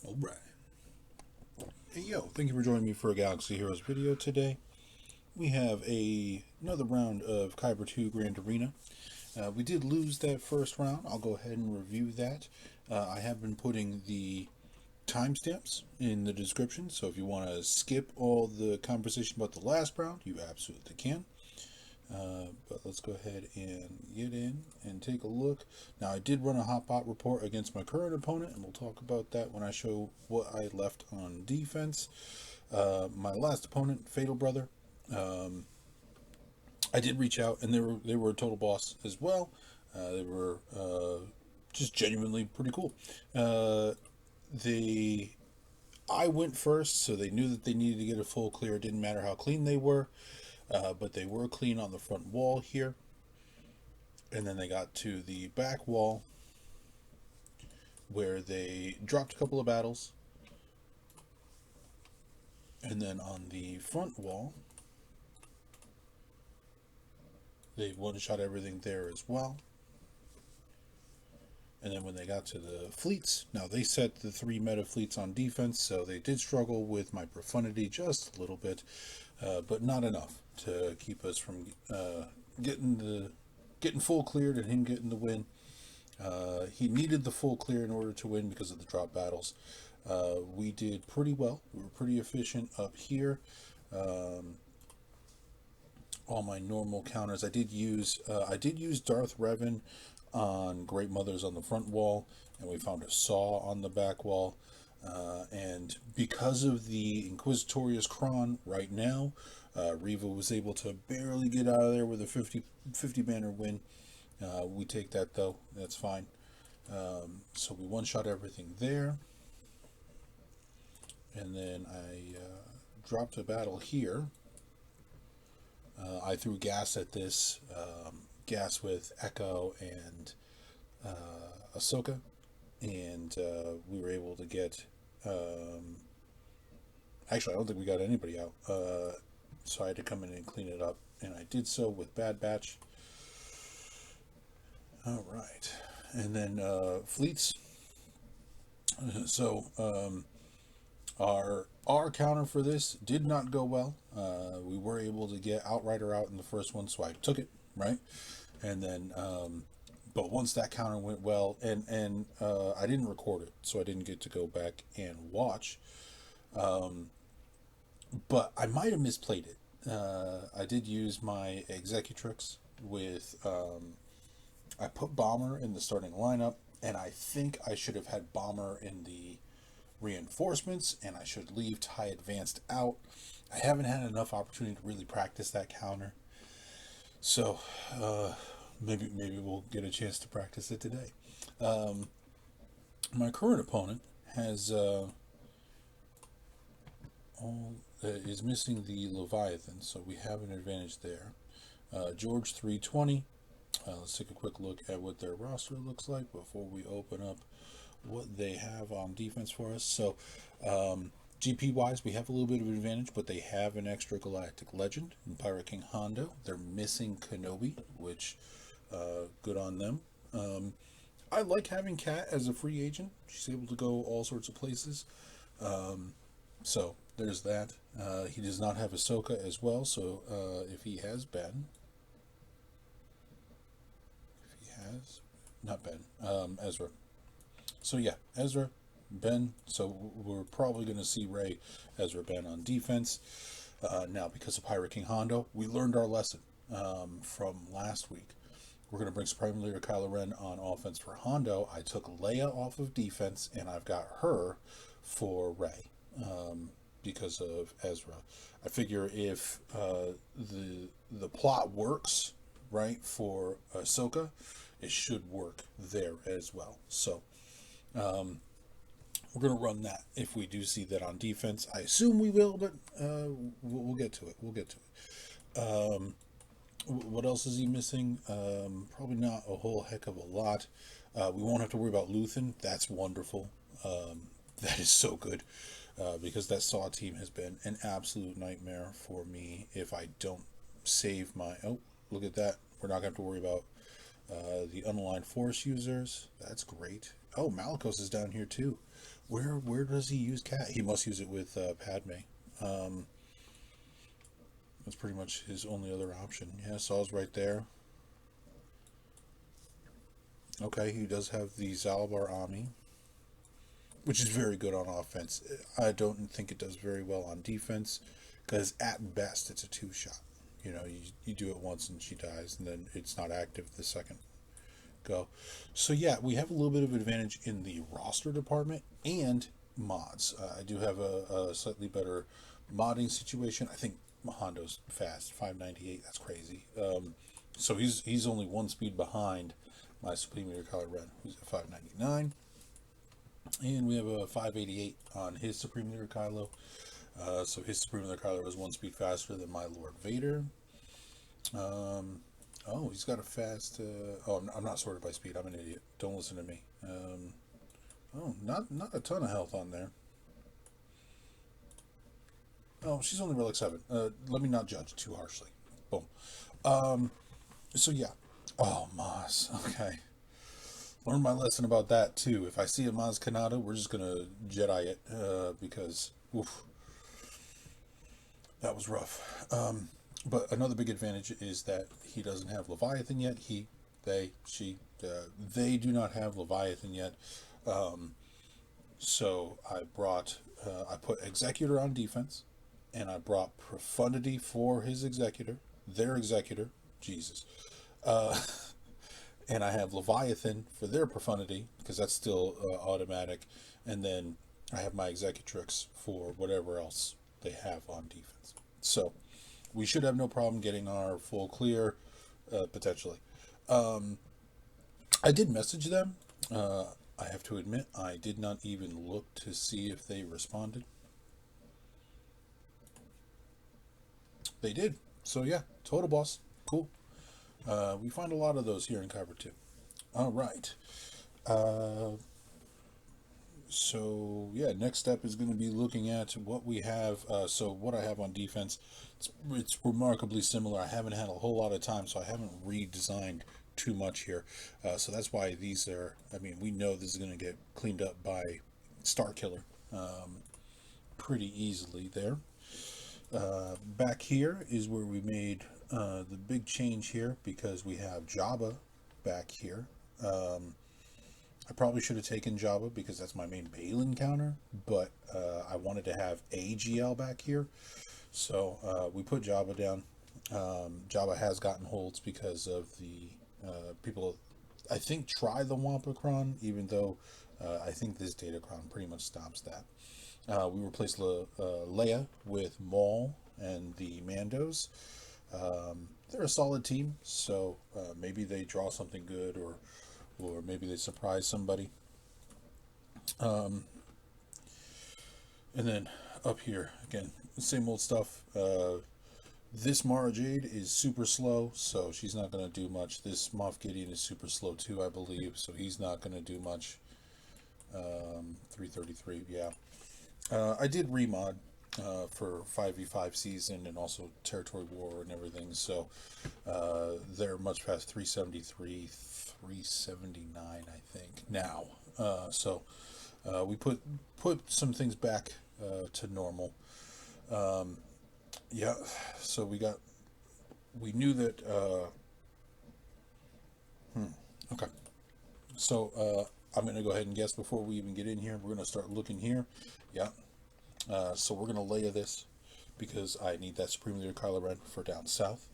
Alright. Hey yo, thank you for joining me for a Galaxy Heroes video today. We have another round of Kyber 2 Grand Arena. We did lose that first round. I'll go ahead and review that. I have been putting the timestamps in the description, so if you want to skip all the conversation about the last round, you absolutely can. But let's go ahead and get in and take a look. Now, I did run a hotbot report against my current opponent, and we'll talk about that when I show what I left on defense. My last opponent, Fatal Brother, I did reach out, and they were a total boss as well. They were just genuinely pretty cool. I went first, so they knew that they needed to get a full clear. It didn't matter how clean they were. But they were clean on the front wall here. And then they got to the back wall where they dropped a couple of battles. And then on the front wall, they one-shot everything there as well. And then when they got to the fleets, now they set the 3 meta fleets on defense, so they did struggle with my Profundity just a little bit, but not enough to keep us from getting full cleared and him getting the win. He needed the full clear in order to win because of the drop battles. We did pretty well. We were pretty efficient up here. All my normal counters. I did use Darth Revan on Great Mothers on the front wall, and we found a Saw on the back wall. And because of the Inquisitorious Kron right now, Reva was able to barely get out of there with a 50 banner win. We take that though, that's fine. So we one-shot everything there. And then I dropped a battle here. I threw gas at this, gas with Echo and Ahsoka, and we were able to get actually, I don't think we got anybody out, so I had to come in and clean it up, and I did so with Bad Batch. All right, and then fleets. So our counter for this did not go well. We were able to get Outrider out in the first one, so I took it, right? And then but once that counter went well, and I didn't record it, so I didn't get to go back and watch. But I might have misplayed it. I did use my Executrix with, I put Bomber in the starting lineup, and I think I should have had Bomber in the reinforcements, and I should leave TIE Advanced out. I haven't had enough opportunity to really practice that counter. So, maybe we'll get a chance to practice it today. My current opponent has is missing the Leviathan, so we have an advantage there. George 320. Let's take a quick look at what their roster looks like before we open up what they have on defense for us. So, GP wise, we have a little bit of an advantage, but they have an extra galactic legend in Pirate King Hondo. They're missing Kenobi, which good on them. I like having Kat as a free agent. She's able to go all sorts of places. So there's that. He does not have Ahsoka as well, so if he has Ben, not Ben, Ezra. So yeah, Ezra, Ben. So we're probably going to see Rey, Ezra, Ben on defense. Now, because of Pirate King Hondo, we learned our lesson from last week. We're going to bring Supreme Leader Kylo Ren on offense for Hondo. I took Leia off of defense, and I've got her for Rey because of Ezra. I figure if the plot works right for Ahsoka, it should work there as well. So we're going to run that if we do see that on defense. I assume we will, but we'll get to it. What else is he missing? Probably not a whole heck of a lot. We won't have to worry about Luthen. That's wonderful. That is so good. Because that Saw team has been an absolute nightmare for me if I don't save my... Oh, look at that. We're not going to have to worry about the unaligned Force users. That's great. Oh, Malicos is down here too. Where does he use cat? He must use it with Padme. Um, that's pretty much his only other option. Yeah, Saul's right there. Okay, he does have the Zaalbar Army, which is very good on offense. I don't think it does very well on defense, because at best it's a two-shot. You do it once and she dies, and then it's not active the second go. So yeah, we have a little bit of advantage in the roster department and mods. I do have a slightly better modding situation. I think Hondo's fast, 598. That's crazy. So he's only one speed behind my Supreme Leader Kylo Ren, who's at 599. And we have a 588 on his Supreme Leader Kylo. So his Supreme Leader Kylo is one speed faster than my Lord Vader. Oh, he's got a fast... I'm not sorted by speed. I'm an idiot. Don't listen to me. Not a ton of health on there. Oh, she's only relic 7. Let me not judge too harshly. Boom. So yeah. Oh, Maz. Okay. Learned my lesson about that too. If I see a Maz Kanata, we're just gonna Jedi it, because oof, that was rough. But another big advantage is that he doesn't have Leviathan yet. They do not have Leviathan yet. So I put Executor on defense, and I brought Profundity for his Executor, their Executor, Jesus. And I have Leviathan for their Profundity, because that's still automatic. And then I have my Executrix for whatever else they have on defense. So we should have no problem getting our full clear, potentially. I did message them. I have to admit, I did not even look to see if they responded. They did. So yeah, total boss. Cool. We find a lot of those here in Kyber too. All right. So yeah, next step is going to be looking at what we have. So what I have on defense, it's remarkably similar. I haven't had a whole lot of time, so I haven't redesigned too much here. So that's why these are. I mean, we know this is going to get cleaned up by Starkiller pretty easily there. Back here is where we made the big change here, because we have Jabba back here. I probably should have taken Jabba because that's my main Baylan counter, but I wanted to have a GL back here. So we put Jabba down. Jabba has gotten holds because of the people, I think, try the Wampacron, even though I think this Datacron pretty much stops that. We replaced Leia with Maul and the Mandos. They're a solid team, so maybe they draw something good, or maybe they surprise somebody. And then up here, again, same old stuff. This Mara Jade is super slow, so she's not going to do much. This Moff Gideon is super slow too, I believe, so he's not going to do much. 333, yeah. I did remod for 5v5 season and also Territory War and everything, so they're much past 373, 379, I think, now. So we put some things back to normal. Yeah, so we knew that, okay. So I'm going to go ahead and guess before we even get in here. We're going to start looking here. Yeah. So we're going to Leia this because I need that Supreme Leader Kylo Ren for down south.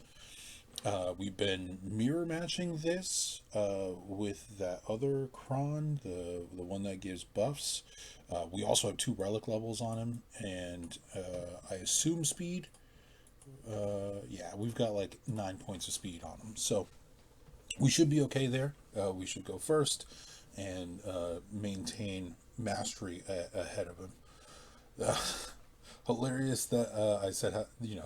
We've been mirror matching this with that other Kron, the one that gives buffs. We also have 2 relic levels on him, and I assume speed. Yeah, we've got like 9 points of speed on him, so we should be okay there. We should go first and maintain mastery ahead of him. Hilarious that I said,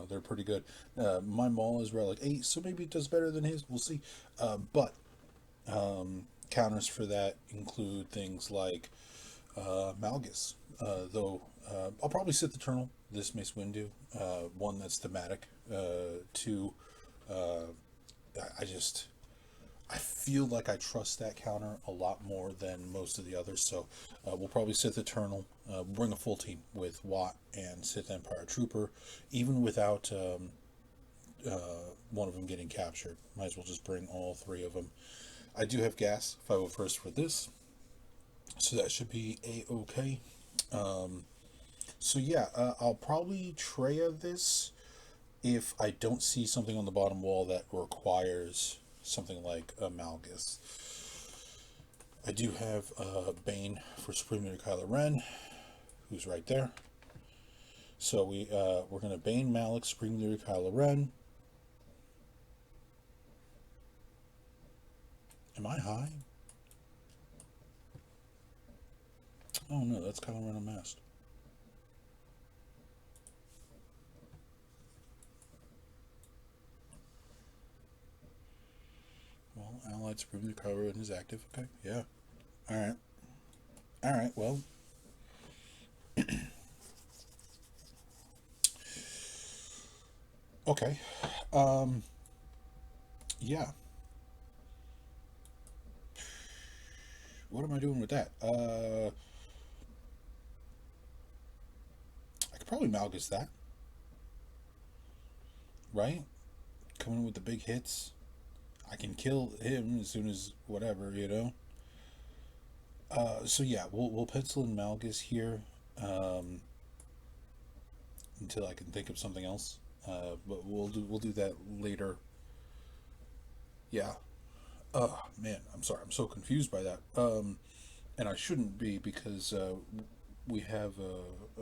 they're pretty good. My Maul is relic 8, so maybe it does better than his. We'll see. But counters for that include things like Malgus, though I'll probably Sith Eternal this Mace Windu. One that's thematic. Two, I feel like I trust that counter a lot more than most of the others, so we'll probably Sith Eternal, bring a full team with Watt and Sith Empire Trooper, even without one of them getting captured. Might as well just bring all three of them. I do have gas 501st for this, so that should be a-okay. So yeah, I'll probably Traya this if I don't see something on the bottom wall that requires something like a Malgus. I do have Bane for Supreme Leader Kylo Ren, who's right there. So we're gonna Bane Malak Supreme Leader Kylo Ren. Am I high? Oh no, that's Kylo Ren Unmasked. Well, Allied Supreme Leader Kylo Ren is active. Okay, yeah. Alright. Alright, well. Okay. Yeah. What am I doing with that? I could probably Malgus that. Right? Coming with the big hits. I can kill him as soon as whatever, you know? So yeah, we'll pencil in Malgus here until I can think of something else. But we'll do that later. Yeah. Oh man, I'm sorry. I'm so confused by that. And I shouldn't be because we have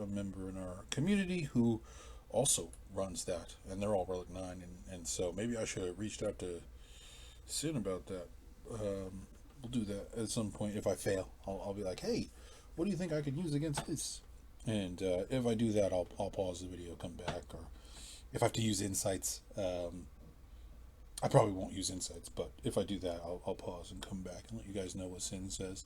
a member in our community who also runs that, and they're all Relic 9, and so maybe I should have reached out to Sin about that. We'll do that at some point. If I fail, I'll be like, hey, what do you think I could use against this? And if I do that, I'll pause the video, come back, or if I have to use insights, I probably won't use insights, but if I do that, I'll pause and come back and let you guys know what Sin says.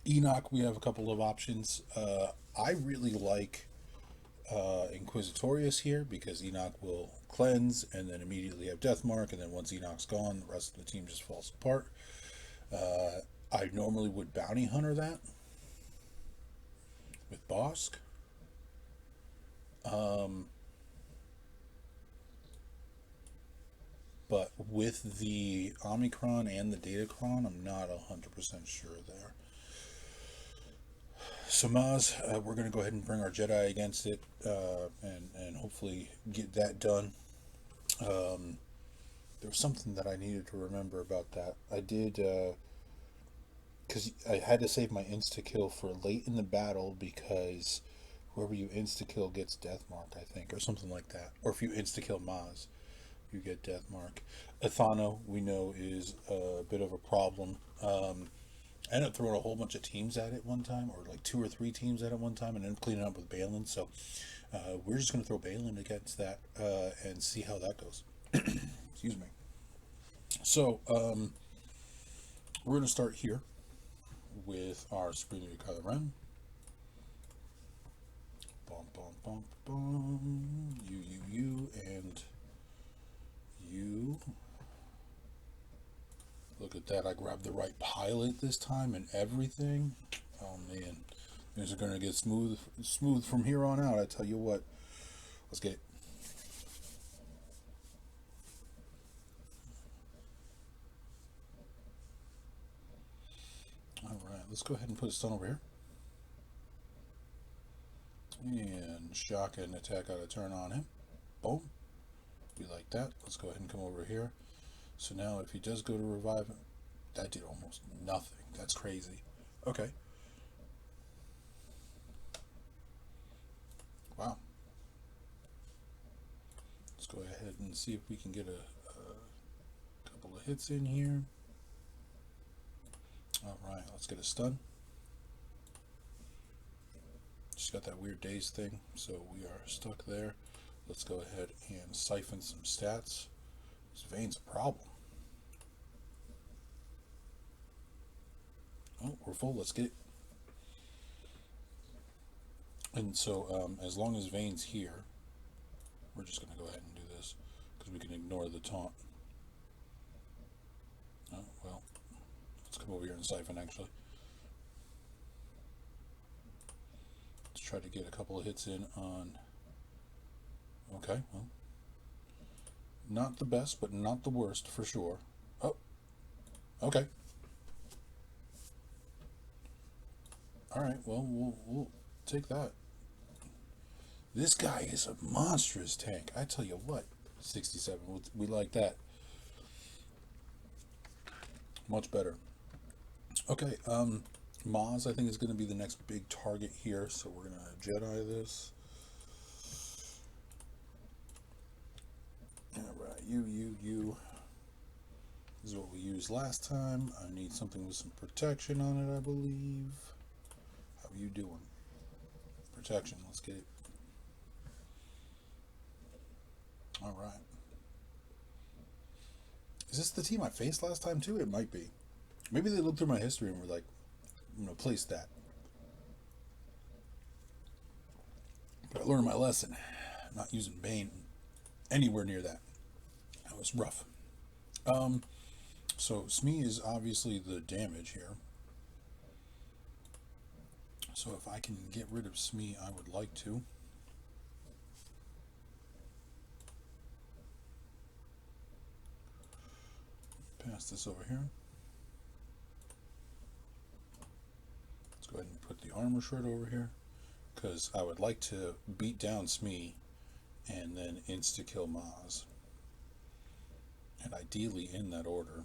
Enoch, we have a couple of options. I really like Inquisitorius here because Enoch will cleanse and then immediately have Death Mark, and then once Enoch's gone, the rest of the team just falls apart. I normally would Bounty Hunter that with Bosk. But with the Omicron and the Datacron, I'm not 100% sure there. So Maz, we're going to go ahead and bring our Jedi against it, and hopefully get that done. There was something that I needed to remember about that. I did, because I had to save my insta-kill for late in the battle, because whoever you insta-kill gets Death Mark, I think, or something like that. Or if you insta-kill Maz, you get Death Mark. Ithano, we know, is a bit of a problem. I ended up throwing a whole bunch of teams at it one time, or like 2 or 3 teams at it one time, and then cleaning up with Baylan. So we're just going to throw Baylan against that and see how that goes. Excuse me. So we're going to start here with our Supreme Leader Kylo Ren. Bum, bum, bum, bum. You, and you. Look at that, I grabbed the right pilot this time and everything. Oh man, things are going to get smooth from here on out, I tell you what. Let's get it. Alright, let's go ahead and put a stun over here. And shock and attack out of turn on him. Boom. We like that. Let's go ahead and come over here. So now if he does go to revive him, that did almost nothing. That's crazy. Okay. Wow. Let's go ahead and see if we can get a couple of hits in here. Alright, let's get a stun. She's got that weird daze thing, so we are stuck there. Let's go ahead and siphon some stats. This Vane's a problem. Oh, we're full. Let's get it. And so, as long as Vane's here, we're just going to go ahead and do this, because we can ignore the taunt. come over here and siphon, actually. Let's try to get a couple of hits in on... Okay, well... Not the best, but not the worst, for sure. Oh, okay. Alright, well, we'll take that. This guy is a monstrous tank. I tell you what, 67, we like that. Much better. Okay, Maz, I think, is going to be the next big target here, so we're going to Jedi this. Alright, you. This is what we used last time. I need something with some protection on it, I believe. How are you doing? Protection, let's get it. Alright. Is this the team I faced last time too? It might be. Maybe they looked through my history and were like, place that. But I learned my lesson. I'm not using Bane anywhere near that. That was rough. So Smee is obviously the damage here. So if I can get rid of Smee, I would like to. Pass this over here. Let's go ahead and put the armor shred over here, because I would like to beat down Smee and then insta-kill Maz. And ideally in that order.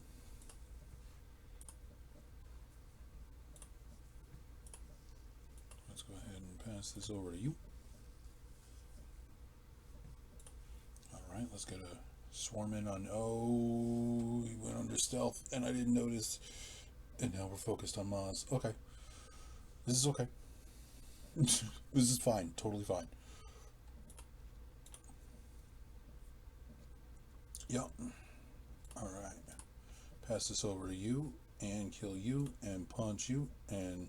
Let's go ahead and pass this over to you. Alright, let's get a swarm in on... Oh, he went under stealth and I didn't notice. And now we're focused on Maz. Okay. This is okay. This is fine. Totally fine. Yep. Alright. Pass this over to you and kill you and punch you and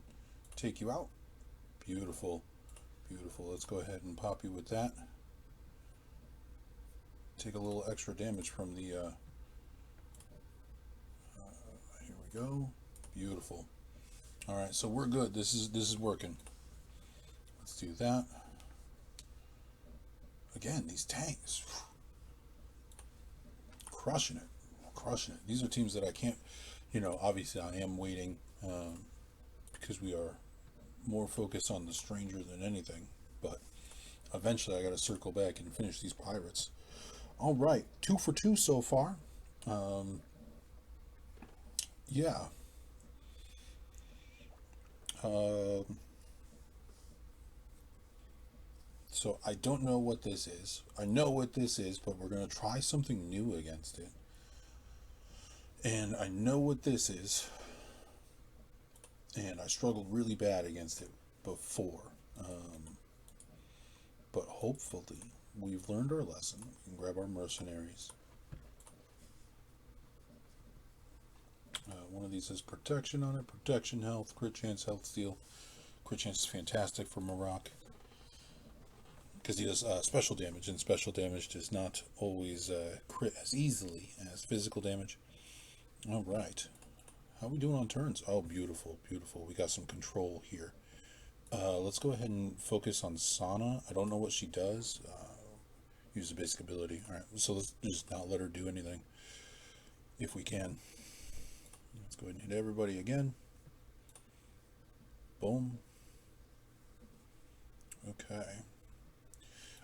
take you out. Beautiful. Beautiful. Let's go ahead and pop you with that. Take a little extra damage from the here we go. Beautiful. All right, so we're good. This is working. Let's do that. Again, these tanks, crushing it. These are teams that I can't, obviously I am waiting because we are more focused on the stranger than anything, but eventually I got to circle back and finish these pirates. All right, 2 for 2 so far. Yeah. So I don't know what this is. I know what this is, but we're going to try something new against it. And I know what this is. And I struggled really bad against it before. But hopefully we've learned our lesson. We can grab our mercenaries. One of these has protection on it. Protection, health, crit chance, health steal. Crit chance is fantastic for Marok, because he does special damage, and special damage does not always crit as easily as physical damage. All right. How are we doing on turns? Oh, beautiful, beautiful. We got some control here. Let's go ahead and focus on Sana. I don't know what she does. Use the basic ability. All right, so let's just not let her do anything if we can. Let's go ahead and hit everybody again. Boom. Okay.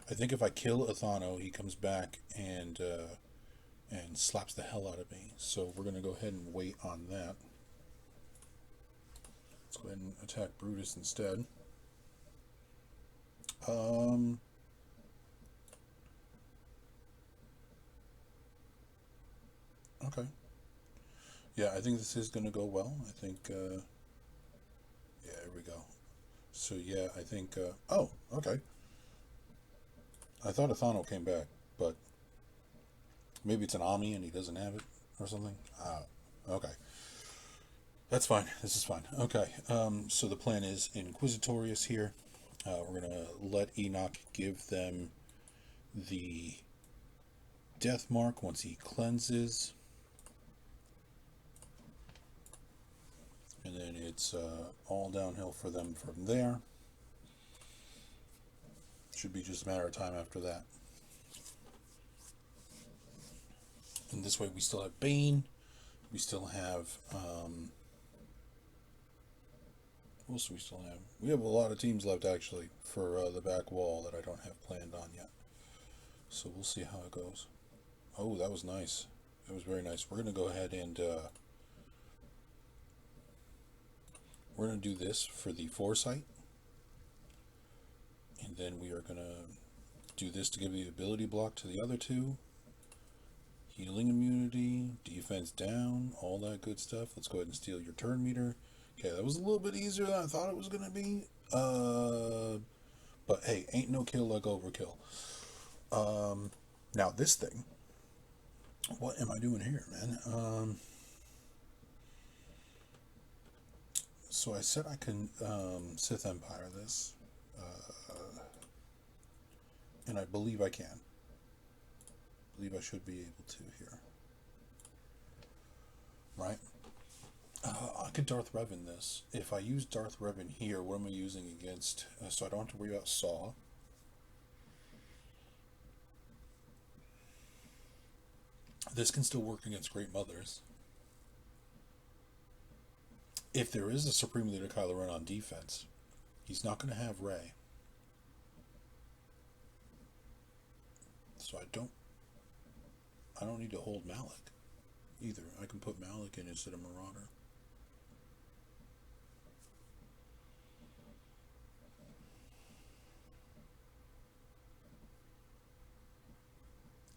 I think if I kill Ithano, he comes back and slaps the hell out of me. So we're going to go ahead and wait on that. Let's go ahead and attack Brutus instead. Okay. Yeah, I think this is going to go well. I think, yeah, here we go. So, yeah, I think, oh, okay. I thought Ithano came back, but maybe it's an Ami and he doesn't have it or something. Okay. That's fine. This is fine. Okay. So the plan is Inquisitorius here. We're going to let Enoch give them the death mark once he cleanses. And then it's all downhill for them from there. Should be just a matter of time after that. And this way we still have Bane. We still have... what else do we still have? We have a lot of teams left, actually, for the back wall that I don't have planned on yet. So we'll see how it goes. Oh, that was nice. That was very nice. We're going to go ahead and... we're going to do this for the foresight. And then we are going to do this to give the ability block to the other two. Healing immunity, defense down, all that good stuff. Let's go ahead and steal your turn meter. Okay, that was a little bit easier than I thought it was going to be. But hey, ain't no kill like overkill. Now this thing. What am I doing here, man? So I said I can Sith Empire this. And I believe I can. I believe I should be able to here. Right? I could Darth Revan this. If I use Darth Revan here, what am I using against? So I don't have to worry about Saw. This can still work against Great Mothers. If there is a Supreme Leader Kylo Ren on defense, he's not going to have Rey. So I don't need to hold Malik either. I can put Malik in instead of Marauder.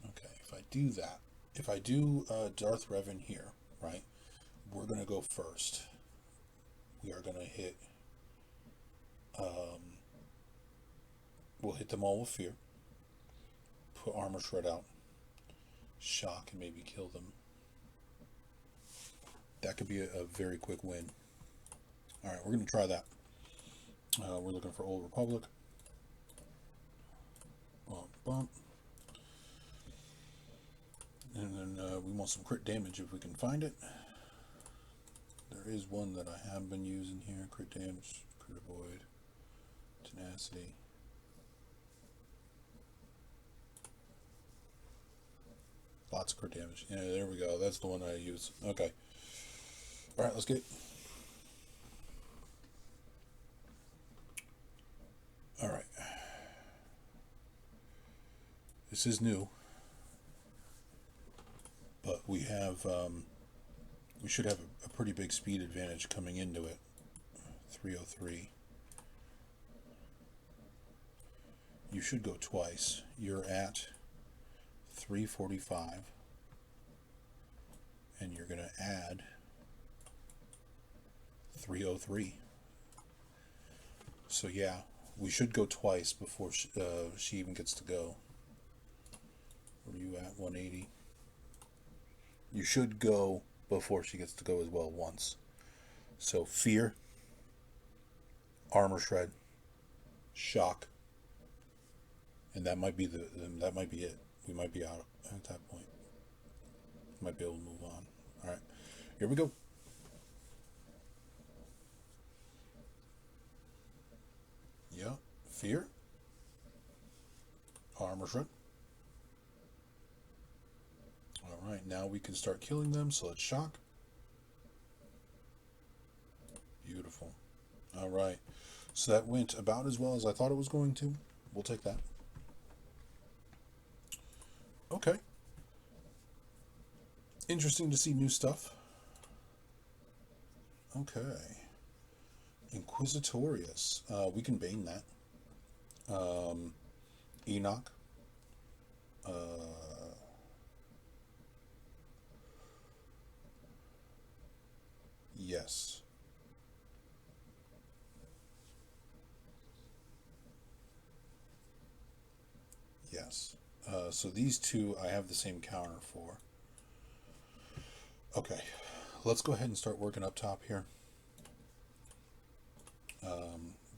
Okay, if I do that, if I do Darth Revan here, right, we're going to go first. We are going to hit, we'll hit them all with fear. Put Armor Shred out. Shock and maybe kill them. That could be a very quick win. Alright, we're going to try that. We're looking for Old Republic. Bump, bump. And then we want some crit damage if we can find it. There is one that I have been using here. Crit damage, crit avoid, tenacity. Lots of crit damage. Yeah, there we go. That's the one I use. Okay. Alright, let's get it. Alright. This is new. But we have, we should have a pretty big speed advantage coming into it. 303. You should go twice. You're at 345. And you're going to add 303. So yeah, we should go twice before she even gets to go. Where are you at? 180. You should go before she gets to go as well once. So fear, armor shred, shock, and that might be it. We might be out at that point. Might be able to move on. All right, here we go. Yeah, fear, armor shred. Alright, now we can start killing them, so let's shock. Beautiful. Alright, so that went about as well as I thought it was going to. We'll take that. Okay. Interesting to see new stuff. Okay. Inquisitorius. We can Bane that. Enoch. Yes. Yes. So these two I have the same counter for. Okay. Let's go ahead and start working up top here.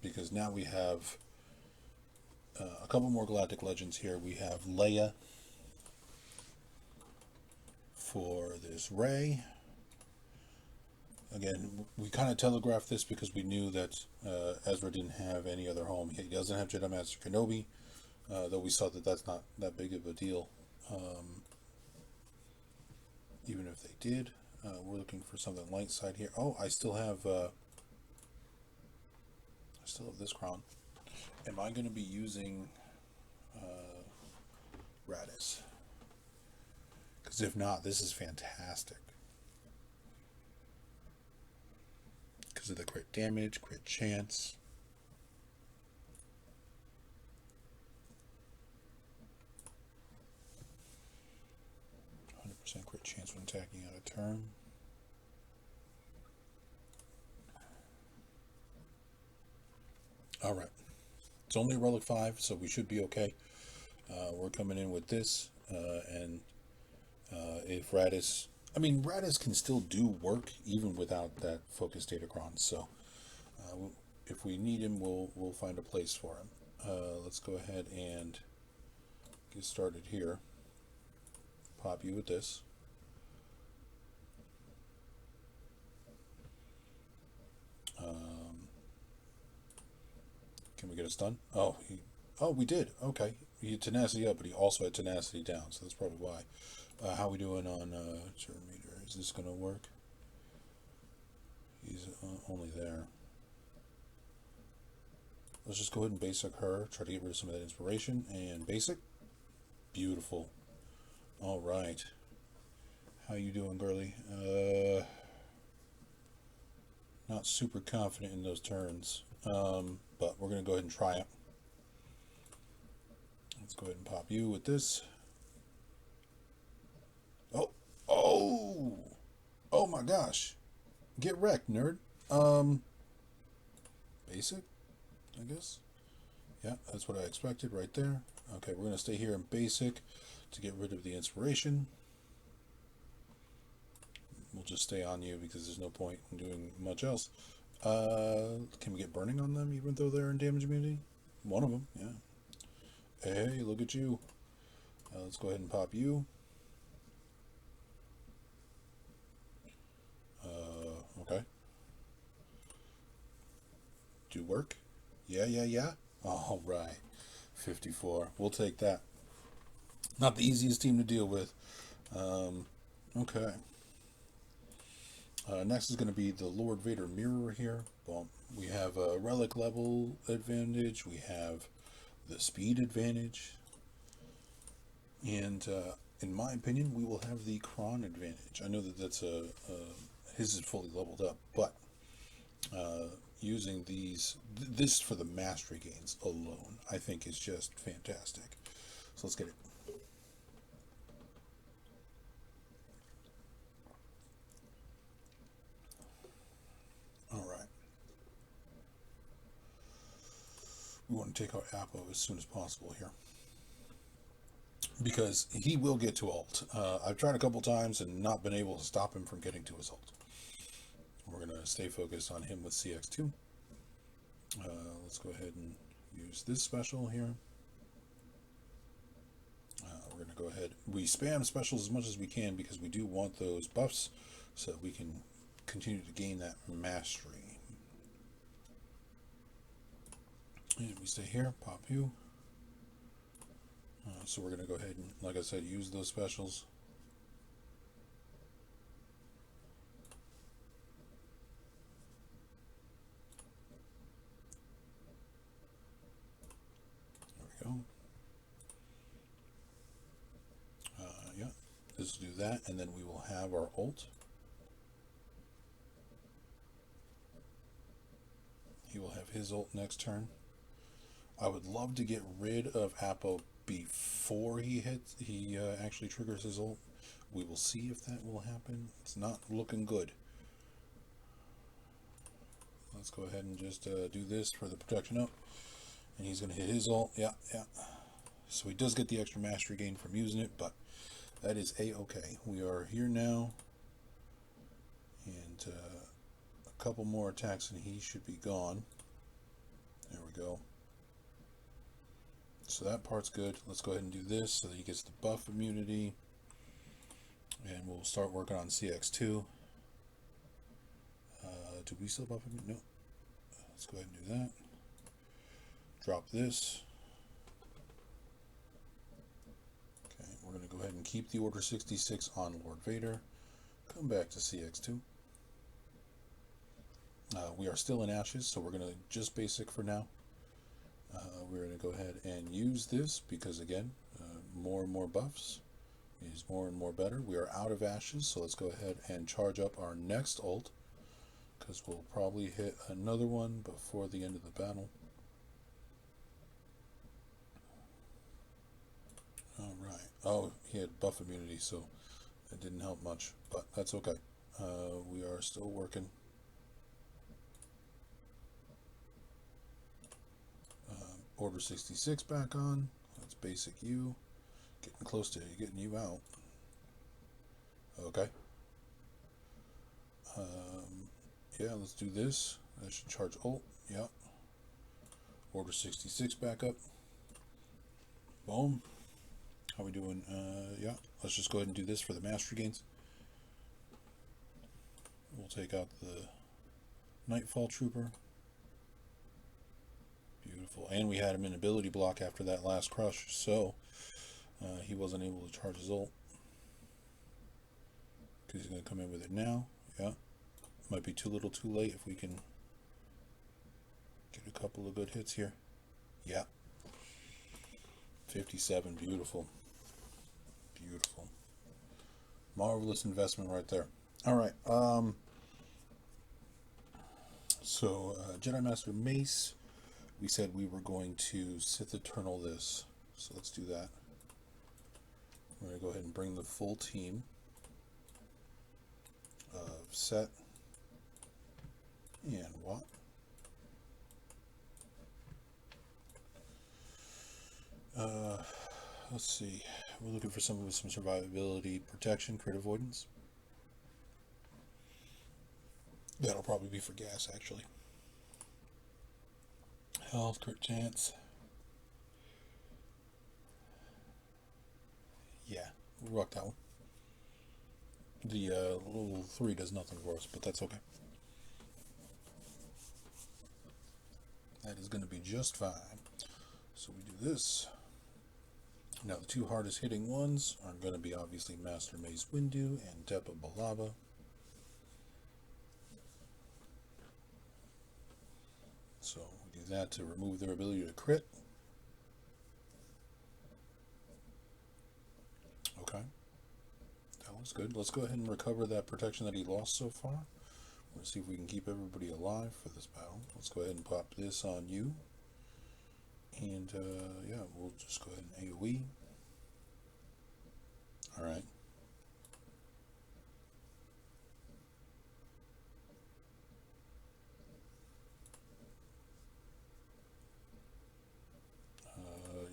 Because now we have a couple more Galactic Legends here. We have Leia for this Rey. Again, we kind of telegraphed this because we knew that Ezra didn't have any other home. He doesn't have Jedi Master Kenobi, though we saw that that's not that big of a deal. Even if they did, we're looking for something light side here. Oh, I still have this crown. Am I going to be using Radis? Because if not, this is fantastic. Because of the crit damage, crit chance. Crit chance when attacking out of turn. Alright. It's only a Relic 5, so we should be okay. We're coming in with this, and if Radis... I mean, Radis can still do work even without that Focus Datacron, so if we need him, we'll find a place for him. Let's go ahead and get started here. Pop you with this. Can we get a stun? Oh, we did. Okay. He had tenacity up, but he also had tenacity down, so that's probably why. How are we doing on turn meter? Is this going to work? He's only there. Let's just go ahead and basic her. Try to get rid of some of that inspiration. And basic. Beautiful. All right. How you doing, girly? Not super confident in those turns. But we're going to go ahead and try it. Let's go ahead and pop you with this. Oh my gosh. Get wrecked, nerd. Basic, I guess. Yeah, that's what I expected right there. Okay, we're going to stay here in basic to get rid of the inspiration. We'll just stay on you because there's no point in doing much else. Can we get burning on them even though they're in damage immunity? One of them, yeah. Hey, look at you. Let's go ahead and pop you. Okay. Do work? Yeah. All right. 54. We'll take that. Not the easiest team to deal with. Okay. Next is going to be the Lord Vader Mirror here. Well, we have a relic level advantage. We have the speed advantage. And in my opinion, we will have the Kron advantage. I know that that's his is fully leveled up, but using this for the mastery gains alone, I think is just fantastic. So let's get it. Alright. We want to take out Apo as soon as possible here. Because he will get to ult. I've tried a couple times and not been able to stop him from getting to his ult. We're going to stay focused on him with CX2. Let's go ahead and use this special here. We're going to go ahead. We spam specials as much as we can because we do want those buffs so that we can continue to gain that mastery. And we stay here, pop you. So we're going to go ahead and, like I said, use those specials. There we go. Yeah, this will do that, and then we will have our ult. He will have his ult next turn. I would love to get rid of Apo before he actually triggers his ult. We will see if that will happen. It's not looking good. Let's go ahead and just do this for the protection up. And he's going to hit his ult. Yeah. So he does get the extra mastery gain from using it, but that is A-okay. We are here now. And a couple more attacks and he should be gone. There we go. So that part's good. Let's go ahead and do this so that he gets the buff immunity. And we'll start working on CX2. And we'll see if that will happen. It's not looking good. Let's go ahead and just do this for the protection up. And he's going to hit his ult. Yeah. So he does get the extra mastery gain from using it, but that is A-okay. We are here now. And a couple more attacks and he should be gone. There we go. So that part's good. Let's go ahead and do this so that he gets the buff immunity. And we'll start working on CX2. Do we still buff him? No. Let's go ahead and do that. Drop this. Okay, we're going to go ahead and keep the Order 66 on Lord Vader. Come back to CX2. We are still in Ashes, so we're going to just basic for now. We're going to go ahead and use this because, again, more and more buffs is more and more better. We are out of Ashes, so let's go ahead and charge up our next ult because we'll probably hit another one before the end of the battle. Alright. Oh, he had buff immunity, so it didn't help much, but that's okay. We are still working. Order 66 back on. That's basic you. Getting close to getting you out. Okay. Yeah, let's do this. That should charge ult. Yep. Order 66 back up. Boom. How we doing? Yeah. Let's just go ahead and do this for the mastery gains. We'll take out the Nightfall Trooper. Beautiful. And we had him in ability block after that last crush, so he wasn't able to charge his ult. Because he's going to come in with it now. Yeah. Might be too little too late if we can get a couple of good hits here. Yeah. 57. Beautiful. Beautiful. Marvelous investment right there. Alright. So, Jedi Master Mace. We said we were going to Sith Eternal this. So let's do that. We're going to go ahead and bring the full team of Set and Watt. Let's see. We're looking for someone with some survivability, protection, crit avoidance. That'll probably be for gas, actually. Health, crit chance. Yeah, we'll rock that one. The level 3 does nothing for us, but that's okay. That is going to be just fine. So we do this. Now the two hardest hitting ones are going to be obviously Master Mace Windu and Tepa Balaba. So we do that to remove their ability to crit. Okay. That looks good. Let's go ahead and recover that protection that he lost so far. We'll see if we can keep everybody alive for this battle. Let's go ahead and pop this on you. And, yeah, we'll just go ahead and AoE. Alright.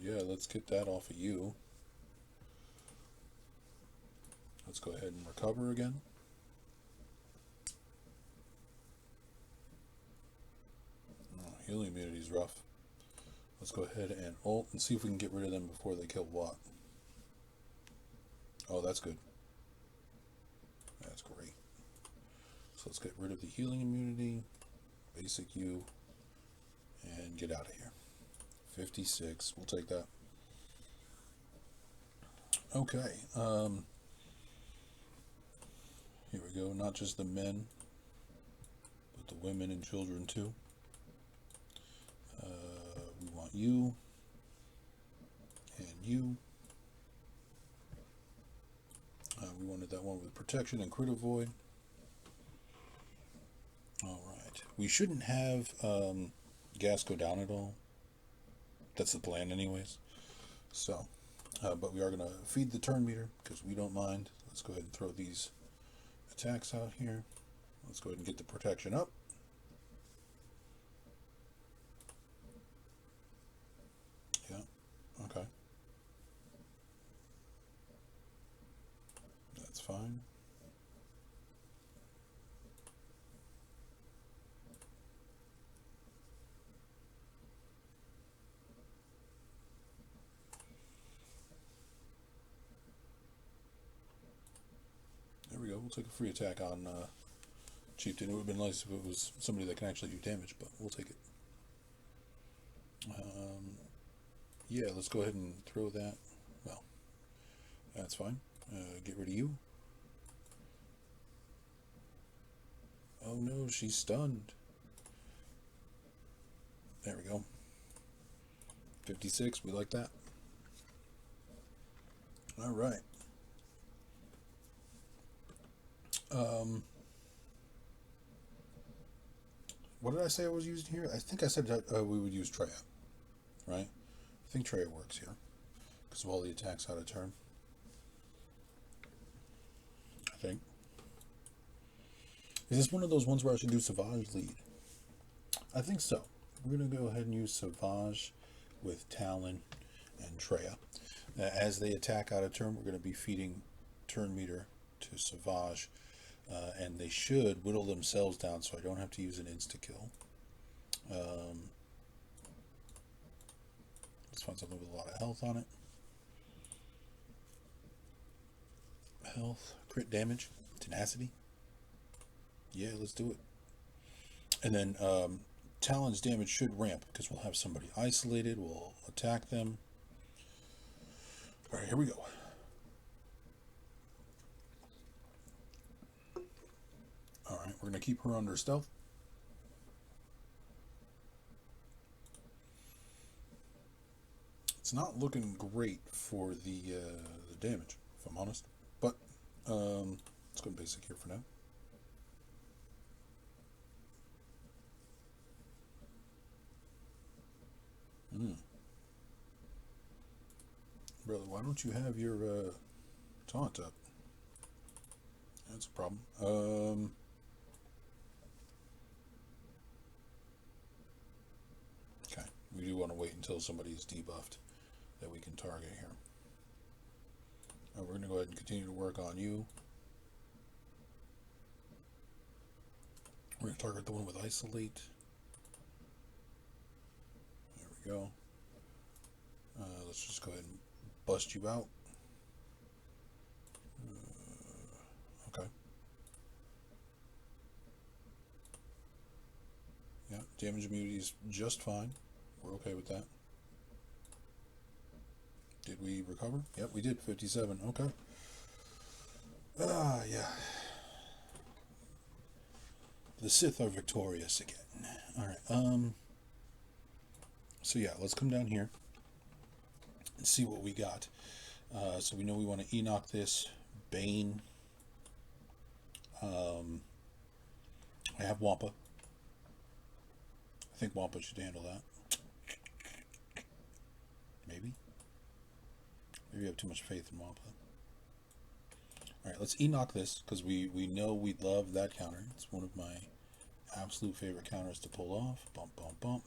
Yeah, let's get that off of you. Let's go ahead and recover again. Oh, healing immunity is rough. Let's go ahead and ult and see if we can get rid of them before they kill Watt. Oh, that's good. That's great. So let's get rid of the healing immunity, basic U, and get out of here. 56, we'll take that. Okay, here we go. Not just the men, but the women and children too. We want you and you. We wanted that one with protection and crit avoid. Alright. We shouldn't have gas go down at all. That's the plan anyways. So, but we are going to feed the turn meter because we don't mind. Let's go ahead and throw these attacks out here. Let's go ahead and get the protection up. Yeah, okay. That's fine. There we go. We'll take a free attack on Cheap. It would have been nice if it was somebody that can actually do damage, but we'll take it. Yeah, let's go ahead and throw that. Well, that's fine. Get rid of you. Oh no, she's stunned. There we go. 56, we like that. Alright. What did I say I was using here? I think I said that we would use Traya. Right? I think Traya works here. Because of all the attacks out of turn. I think. Is this one of those ones where I should do Savage lead? I think so. We're going to go ahead and use Savage with Talon and Traya. As they attack out of turn, we're going to be feeding turn meter to Savage. And they should whittle themselves down so I don't have to use an insta-kill. Let's find something with a lot of health on it. Health, crit damage, tenacity. Yeah, let's do it. And then Talon's damage should ramp because we'll have somebody isolated. We'll attack them. All right, here we go. All right, we're going to keep her under stealth. It's not looking great for the damage, if I'm honest. But let's go basic here for now. Brother, why don't you have your taunt up? That's a problem. Okay, we do want to wait until somebody is debuffed that we can target here. We're going to go ahead and continue to work on you. We're going to target the one with Isolate. There we go. Let's just go ahead and bust you out. Okay. Yeah, damage immunity is just fine. We're okay with that. Did we recover? Yep, we did. 57. Okay. Yeah. The Sith are victorious again. Alright, so yeah, let's come down here and see what we got. So we know we want to Enoch this. Bane. I have Wampa. I think Wampa should handle that. Maybe. Maybe I have too much faith in Wampa. Alright, let's Enoch this, because we know we love that counter. It's one of my absolute favorite counters to pull off. Bump, bump, bump.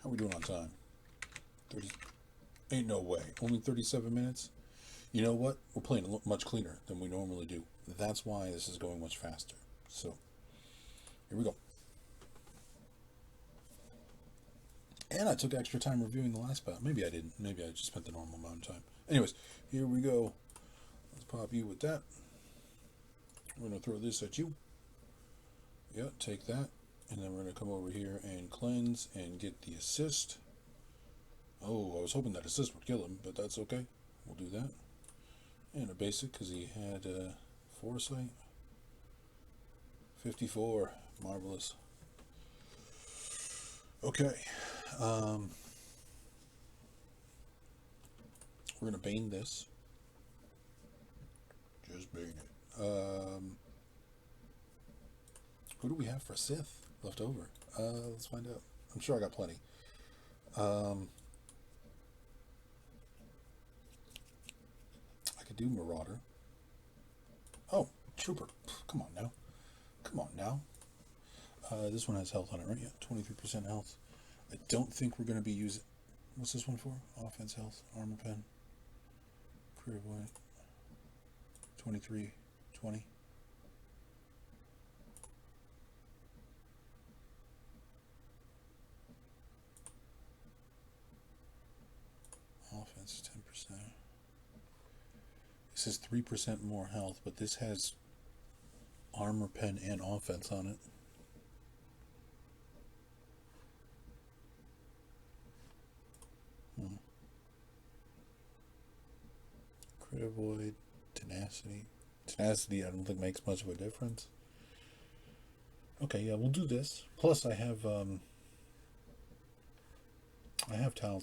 How are we doing on time? 30. Ain't no way. Only 37 minutes? You know what? We're playing much cleaner than we normally do. That's why this is going much faster. So, here we go. And I took extra time reviewing the last battle. Maybe I didn't. Maybe I just spent the normal amount of time. Anyways, here we go. Let's pop you with that. We're going to throw this at you. Yeah, take that. And then we're going to come over here and cleanse and get the assist. Oh, I was hoping that assist would kill him, but that's okay. We'll do that. And a basic, because he had foresight. 54. Marvelous. Okay. We're going to Bane this. Just Bane it. Who do we have for Sith left over? Let's find out. I'm sure I got plenty. I could do Marauder. Oh, Trooper. Come on now. Come on now. This one has health on it, right? Yeah, 23% health. I don't think we're going to be using... What's this one for? Offense, health, armor pen. Career avoid. 23, 20. Offense, 10%. This is 3% more health, but this has armor pen and offense on it. Crit avoid, tenacity. Tenacity, I don't think makes much of a difference. Okay, yeah, we'll do this. Plus, I have Talon.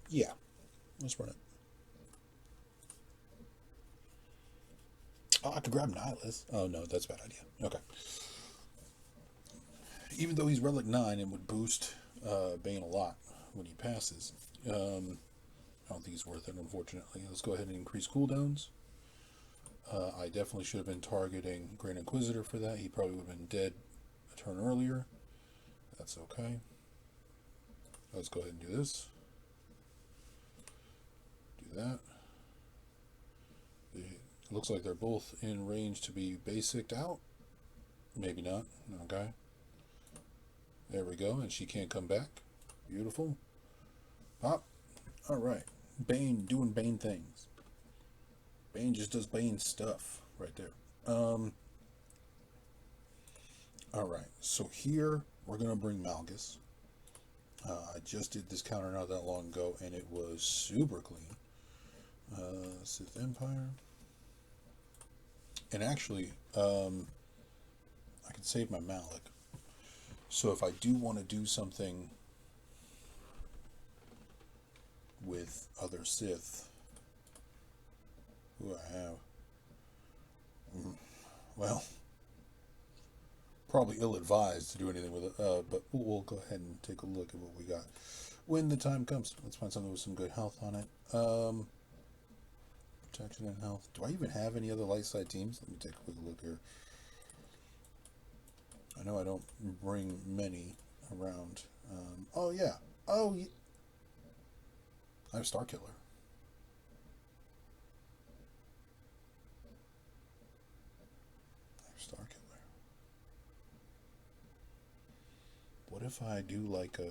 Yeah, let's run it. Oh, I could grab Nihilus. Oh no, that's a bad idea. Okay. Even though he's Relic 9 and would boost Bane a lot when he passes, I don't think he's worth it, unfortunately. Let's go ahead and increase cooldowns. I definitely should have been targeting Grand Inquisitor for that. He probably would have been dead a turn earlier. That's okay. Let's go ahead and do this. Do that. It looks like they're both in range to be basicked out. Maybe not. Okay. There we go. And she can't come back. Beautiful. Pop. Alright. Bane doing Bane things. Bane just does Bane stuff right there. Alright. So here we're going to bring Malgus. I just did this counter not that long ago and it was super clean. Sith Empire. And actually, I can save my Malik. So if I do want to do something with other Sith, who I have, well, probably ill-advised to do anything with it, but we'll go ahead and take a look at what we got when the time comes. Let's find something with some good health on it. Protection and health. Do I even have any other light side teams? Let me take a quick look here. I know I don't bring many around. Oh, yeah. Oh, yeah. I have Starkiller. What if I do like a...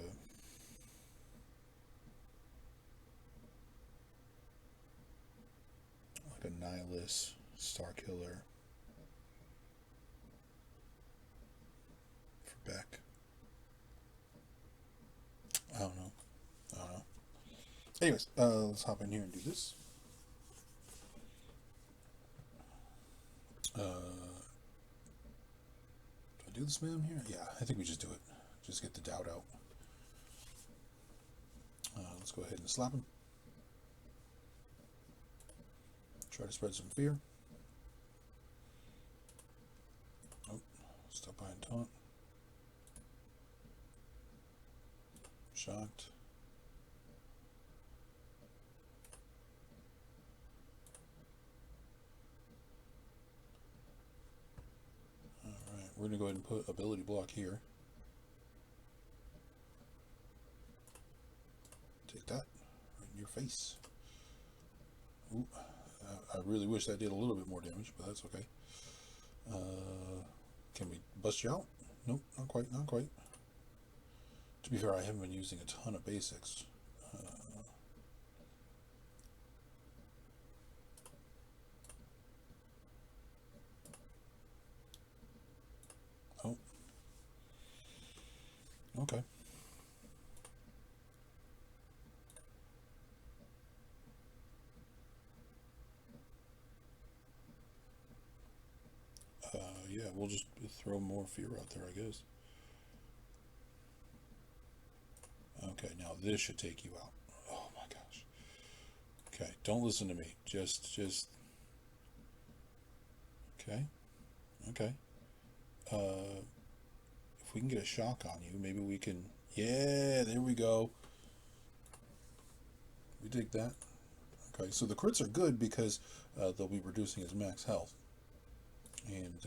Nihilus, Starkiller for Beck. I don't know. Anyways, let's hop in here and do this. Do I do the spam here? Yeah, I think we just do it. Just get the doubt out. Let's go ahead and slap him. Try to spread some fear. Oh, stop by and taunt. Shocked. Alright, we're going to go ahead and put ability block here. Take that right in your face. Ooh. I really wish that did a little bit more damage, but that's okay. Can we bust you out? Nope, not quite. To be fair, I haven't been using a ton of basics. Oh. Okay. Yeah, we'll just throw more fear out there, I guess. Okay, now this should take you out. Oh my gosh. Okay, don't listen to me. Just. Okay. If we can get a shock on you, maybe we can. Yeah, there we go. We dig that. Okay, so the crits are good because they'll be reducing his max health. And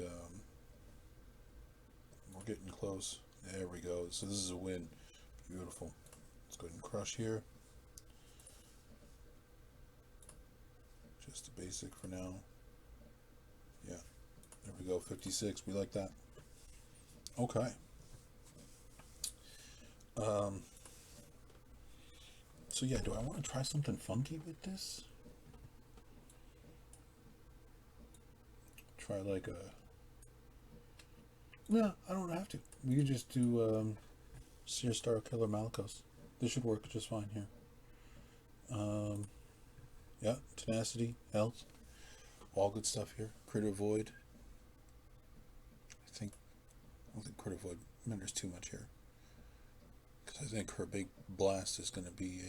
we're getting close. There we go. So this is a win. Beautiful. Let's go ahead and crush here. Just the basic for now. Yeah. There we go. 56. We like that. Okay. So yeah, do I want to try something funky with this? Try like a... No, I don't have to. We can just do Cere, Starkiller, Malicos. This should work just fine here. Yeah, tenacity, health, all good stuff here. Critter Void. I don't think Critter Void matters too much here, because I think her big blast is going to be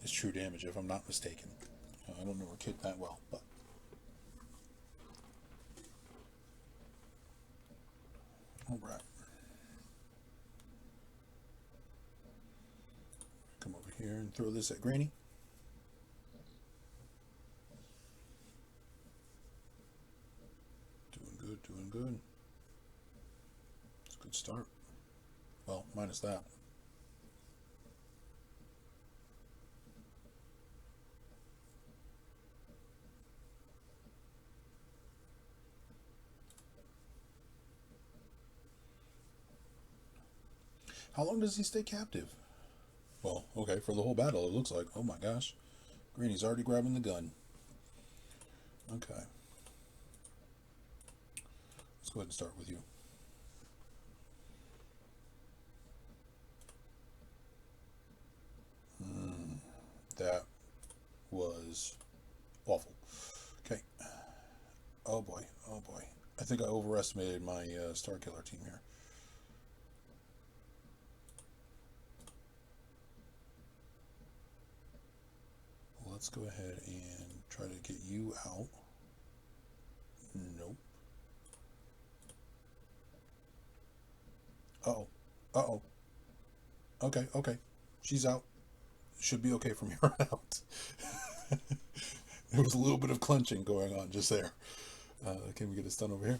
is true damage, if I'm not mistaken. I don't know her kit that well, but all right. Come over here and throw this at Granny. Doing good. It's a good start. Well, minus that. How long does he stay captive? Well, okay, for the whole battle, it looks like. Oh my gosh. Granny's already grabbing the gun. Okay. Let's go ahead and start with you. That was awful. Okay. Oh boy. Oh boy. I think I overestimated my Starkiller team here. Let's go ahead and try to get you out. Nope. Uh-oh. Uh-oh. Okay, okay. She's out. Should be okay from here on out. There was a little bit of clenching going on just there. Can we get a stun over here?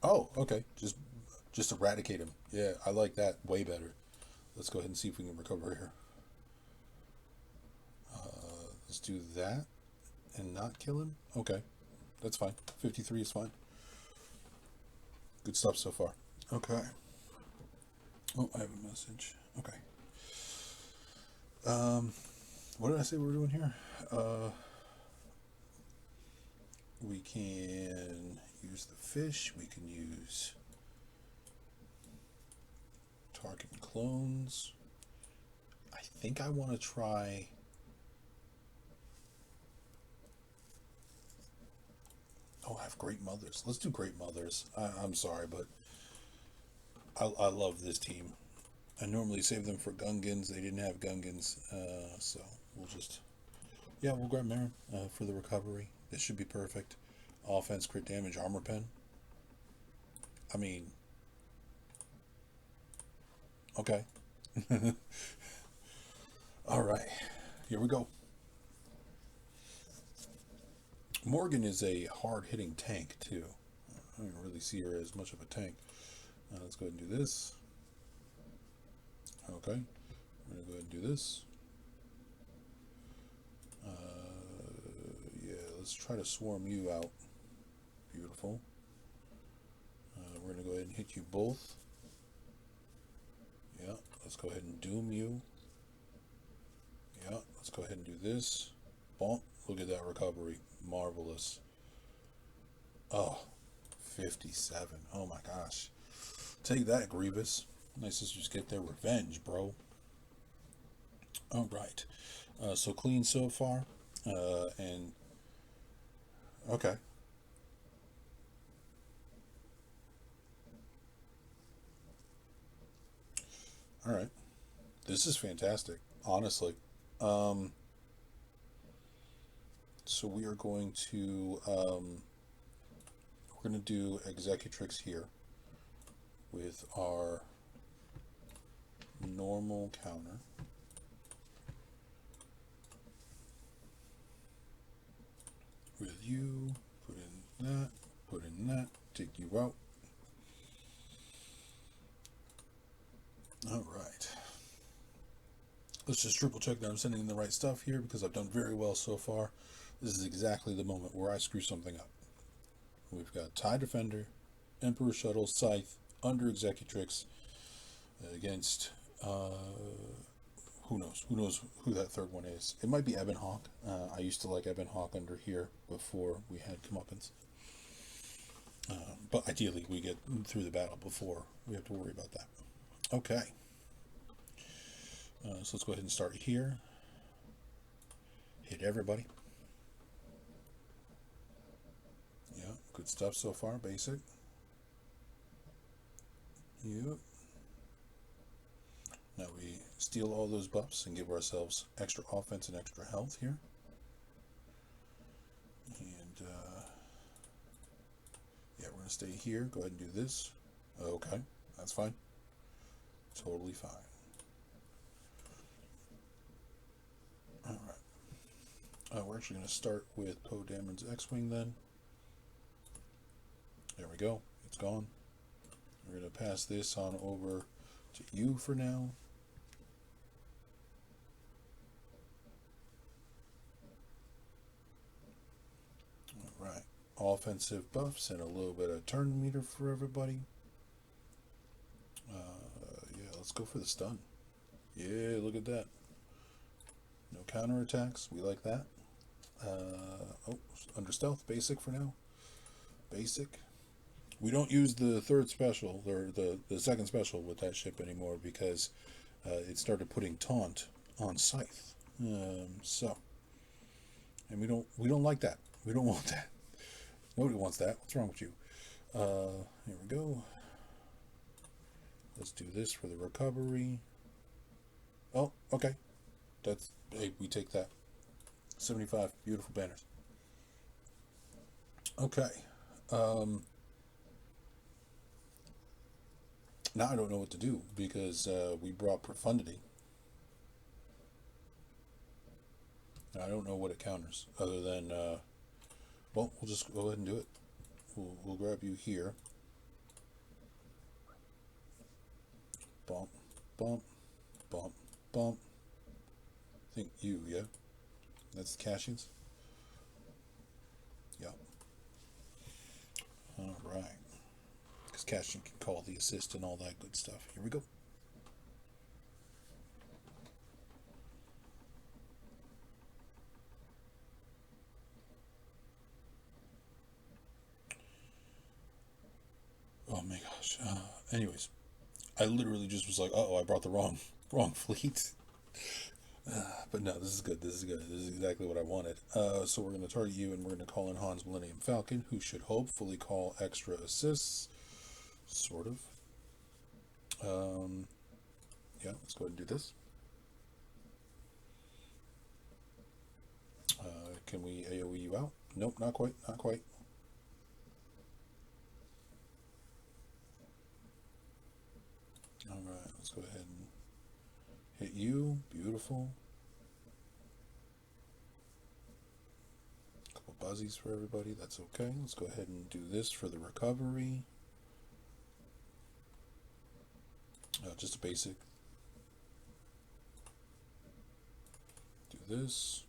Oh, okay. Just eradicate him. Yeah, I like that way better. Let's go ahead and see if we can recover here. Let's do that and not kill him. Okay, that's fine. 53 is fine. Good stuff so far. Okay. Oh, I have a message. Okay. What did I say we were doing here? We can use the fish. We can use Tarkin clones. I think I want to try... Oh, I have Great Mothers. Let's do Great Mothers. I'm sorry, but I love this team. I normally save them for Gungans. They didn't have Gungans, so we'll just... Yeah, we'll grab Marin for the recovery. This should be perfect. Offense, crit damage, armor pen. I mean... Okay. Alright, here we go. Morgan is a hard-hitting tank, too. I don't really see her as much of a tank. Let's go ahead and do this. Okay. We're going to go ahead and do this. Yeah, let's try to swarm you out. Beautiful. We're going to go ahead and hit you both. Yeah, let's go ahead and doom you. Yeah, let's go ahead and do this. Bump. Look at that recovery. Marvelous. Oh, 57. Oh my gosh. Take that, Grievous. My sisters get their revenge, bro. Alright. So clean so far. And... Okay. Alright. This is fantastic, honestly. So we are going to we're going to do Executrix here with our normal counter. With you, put in that, take you out. All right. Let's just triple check that I'm sending in the right stuff here, because I've done very well so far. This is exactly the moment where I screw something up. We've got TIE Defender, Emperor Shuttle, Scythe, under Executrix against Who knows? Who knows who that third one is? It might be Ebon Hawk. I used to like Ebon Hawk under here before we had comeuppance. But ideally, we get through the battle before we have to worry about that. Okay. So let's go ahead and start here. Hit everybody. Yeah, good stuff so far. Basic. Yep. Now we steal all those buffs and give ourselves extra offense and extra health here. And yeah, we're going to stay here. Go ahead and do this. Okay, that's fine. Totally fine. Alright. We're actually going to start with Poe Dameron's X-Wing then. There we go. It's gone. We're going to pass this on over to you for now. Alright. Offensive buffs and a little bit of turn meter for everybody. Yeah, let's go for the stun. Yeah, look at that. No counterattacks. We like that. Oh, under stealth. Basic for now. Basic. We don't use the third special, or the second special with that ship anymore because it started putting taunt on Scythe. So, and we don't like that. We don't want that. Nobody wants that. What's wrong with you? Here we go. Let's do this for the recovery. Oh, okay. That's, hey, we take that. 75 beautiful banners. Okay. Now I don't know what to do because we brought Profundity. I don't know what it counters other than, well, we'll just go ahead and do it. We'll grab you here. Bump, bump, bump, bump. I think you, yeah? That's the cashings? Yep. Alright. Because cashing can call the assist and all that good stuff. Here we go. Oh my gosh. Anyways, I literally just was like, uh-oh, I brought the wrong fleet. But no, this is good. This is good. This is exactly what I wanted. So we're going to target you, and we're going to call in Han's Millennium Falcon, who should hopefully call extra assists. Sort of. Yeah, let's go ahead and do this. Can we AoE you out? Nope, not quite. Not quite. Alright, let's go ahead and hit you. Beautiful. A couple buzzies for everybody. That's okay. Let's go ahead and do this for the recovery. Just a basic. Do this.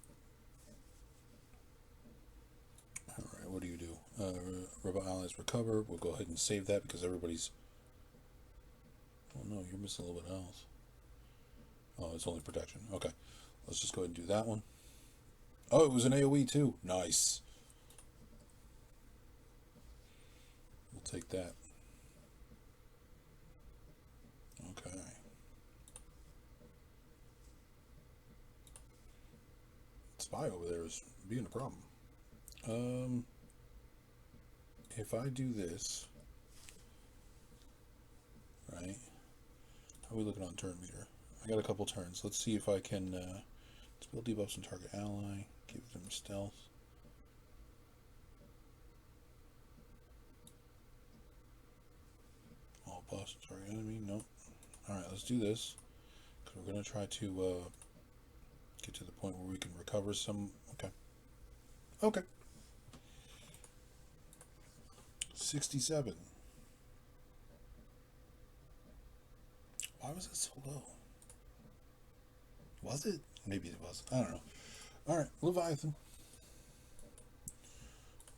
Alright, what do you do? Rebel allies recover. We'll go ahead and save that because everybody's... Oh no, you're missing a little bit of health. Oh, it's only protection. Okay. Let's just go ahead and do that one. Oh, it was an AoE too. Nice. We'll take that. Okay. Spy over there is being a problem. If I do this, right? How are we looking on turn meter? I got a couple turns. Let's see if I can spell debuffs on target ally. Give them stealth. All buffs on target enemy. Nope. Alright, let's do this. Because we're going to try to get to the point where we can recover some. Okay. Okay. 67. Why was it so low? Was it? Maybe it was. I don't know. Alright, Leviathan.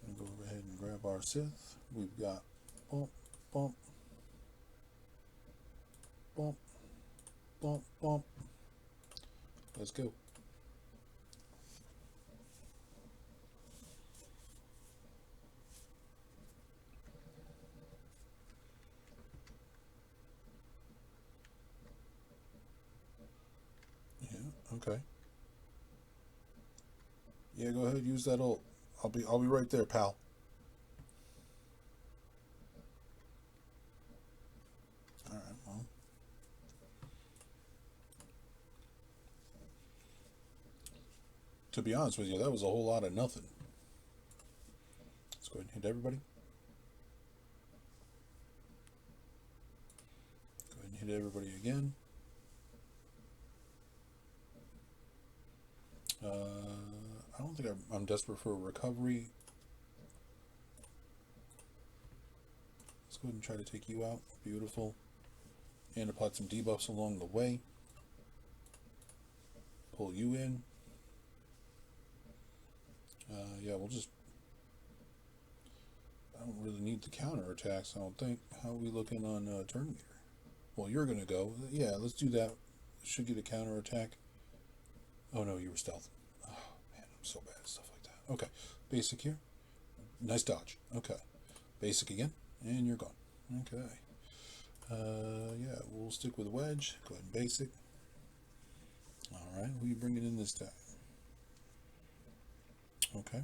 I'm going to go ahead and grab our Sith. We've got bump, bump, bump, bump, bump. Let's go. Yeah, okay. Yeah, go ahead, use that ult. I'll be right there, pal. Alright, well. To be honest with you, that was a whole lot of nothing. Let's go ahead and hit everybody. Go ahead and hit everybody again. I don't think I'm desperate for a recovery. Let's go ahead and try to take you out. Beautiful. And apply some debuffs along the way. Pull you in. Yeah, we'll just... I don't really need the counter attacks, I don't think. How are we looking on turn meter? Well, you're going to go. Yeah, let's do that. Should get a counter attack. Oh, no, you were stealth. Oh, man, I'm so bad at stuff like that. Okay, basic here. Nice dodge. Okay. Basic again. And you're gone. Okay. Yeah, we'll stick with wedge. Go ahead and basic. Alright, who are you bringing in this time? Okay. I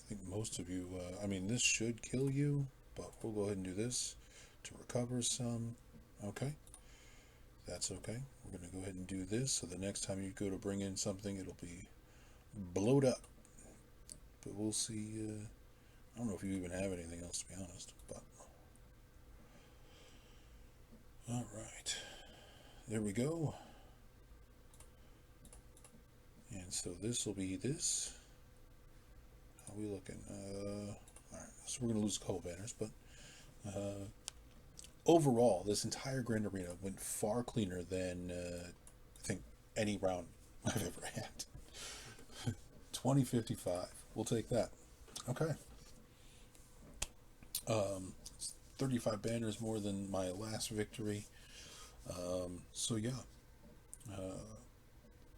think most of you, I mean, this should kill you, but we'll go ahead and do this to recover some. Okay. That's okay. We're going to go ahead and do this, so the next time you go to bring in something, it'll be blowed up. But we'll see. I don't know if you even have anything else, to be honest. But all right, there we go. And so this will be this. How are we looking? All right, so we're going to lose a couple banners, but overall, this entire Grand Arena went far cleaner than I think any round I've ever had. 2055. We'll take that. Okay. 35 banners more than my last victory. So yeah.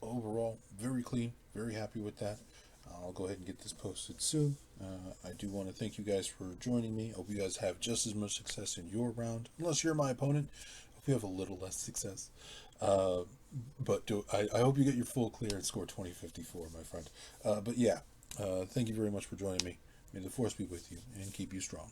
Overall, very clean. Very happy with that. I'll go ahead and get this posted soon. I do want to thank you guys for joining me. I hope you guys have just as much success in your round. Unless you're my opponent, I hope you have a little less success. But I hope you get your full clear and score 2054, my friend. But yeah, thank you very much for joining me. May the Force be with you and keep you strong.